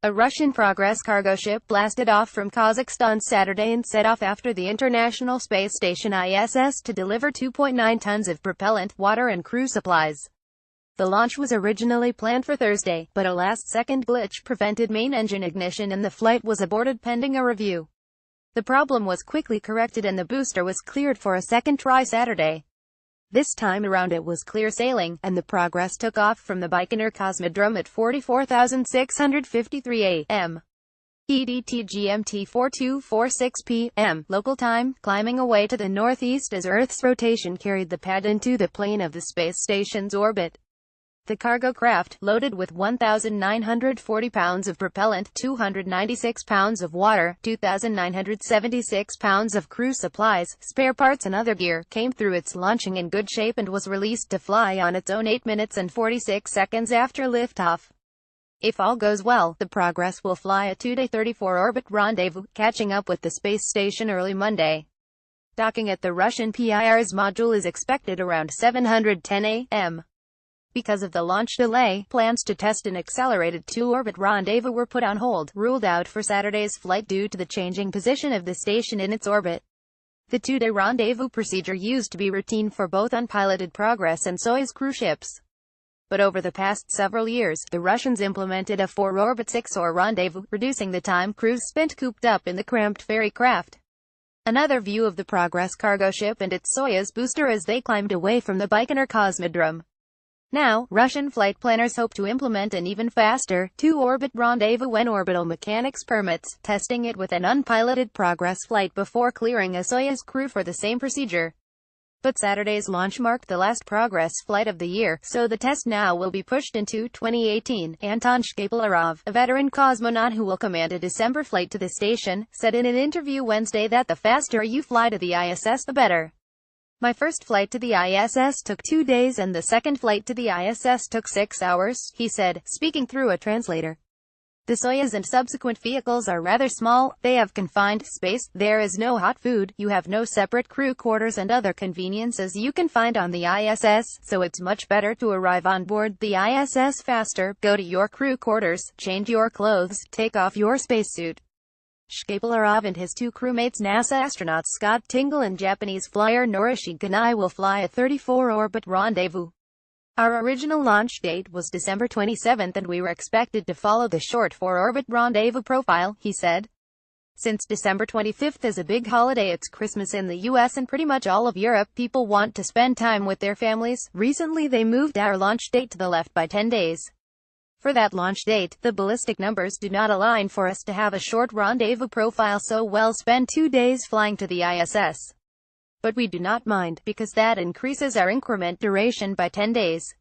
A Russian Progress cargo ship blasted off from Kazakhstan Saturday and set off after the International Space Station ISS to deliver 2.9 tons of propellant, water and crew supplies. The launch was originally planned for Thursday, but a last-second glitch prevented main engine ignition and the flight was aborted pending a review. The problem was quickly corrected and the booster was cleared for a second try Saturday. This time around it was clear sailing, and the Progress took off from the Baikonur Cosmodrome at 44,653 am. EDT GMT 4246 p.m. local time, climbing away to the northeast as Earth's rotation carried the pad into the plane of the space station's orbit. The cargo craft, loaded with 1,940 pounds of propellant, 296 pounds of water, 2,976 pounds of crew supplies, spare parts and other gear, came through its launching in good shape and was released to fly on its own 8 minutes and 46 seconds after liftoff. If all goes well, the Progress will fly a 2-day 34-orbit rendezvous, catching up with the space station early Monday. Docking at the Russian PIR's module is expected around 7:10 a.m. Because of the launch delay, plans to test an accelerated 2-orbit rendezvous were put on hold, ruled out for Saturday's flight due to the changing position of the station in its orbit. The 2-day rendezvous procedure used to be routine for both unpiloted Progress and Soyuz crew ships. But over the past several years, the Russians implemented a 4-orbit 6-hour rendezvous, reducing the time crews spent cooped up in the cramped ferry craft. Another view of the Progress cargo ship and its Soyuz booster as they climbed away from the Baikonur Cosmodrome. Now, Russian flight planners hope to implement an even faster, 2-orbit rendezvous when orbital mechanics permits, testing it with an unpiloted Progress flight before clearing a Soyuz crew for the same procedure. But Saturday's launch marked the last Progress flight of the year, so the test now will be pushed into 2018. Anton Shkaplerov, a veteran cosmonaut who will command a December flight to the station, said in an interview Wednesday that the faster you fly to the ISS the better. My first flight to the ISS took 2 days and the second flight to the ISS took 6 hours, he said, speaking through a translator. The Soyuz and subsequent vehicles are rather small, they have confined space, there is no hot food, you have no separate crew quarters and other conveniences you can find on the ISS, so it's much better to arrive on board the ISS faster, go to your crew quarters, change your clothes, take off your spacesuit. Shkaplerov and his 2 crewmates, NASA astronauts Scott Tingle and Japanese flyer Norishi Kanai, will fly a 34-orbit rendezvous. Our original launch date was December 27 and we were expected to follow the short 4-orbit rendezvous profile, he said. Since December 25 is a big holiday, it's Christmas in the US and pretty much all of Europe, people want to spend time with their families. Recently they moved our launch date to the left by 10 days. For that launch date, the ballistic numbers do not align for us to have a short rendezvous profile, so we'll spend 2 days flying to the ISS. But we do not mind, because that increases our increment duration by 10 days.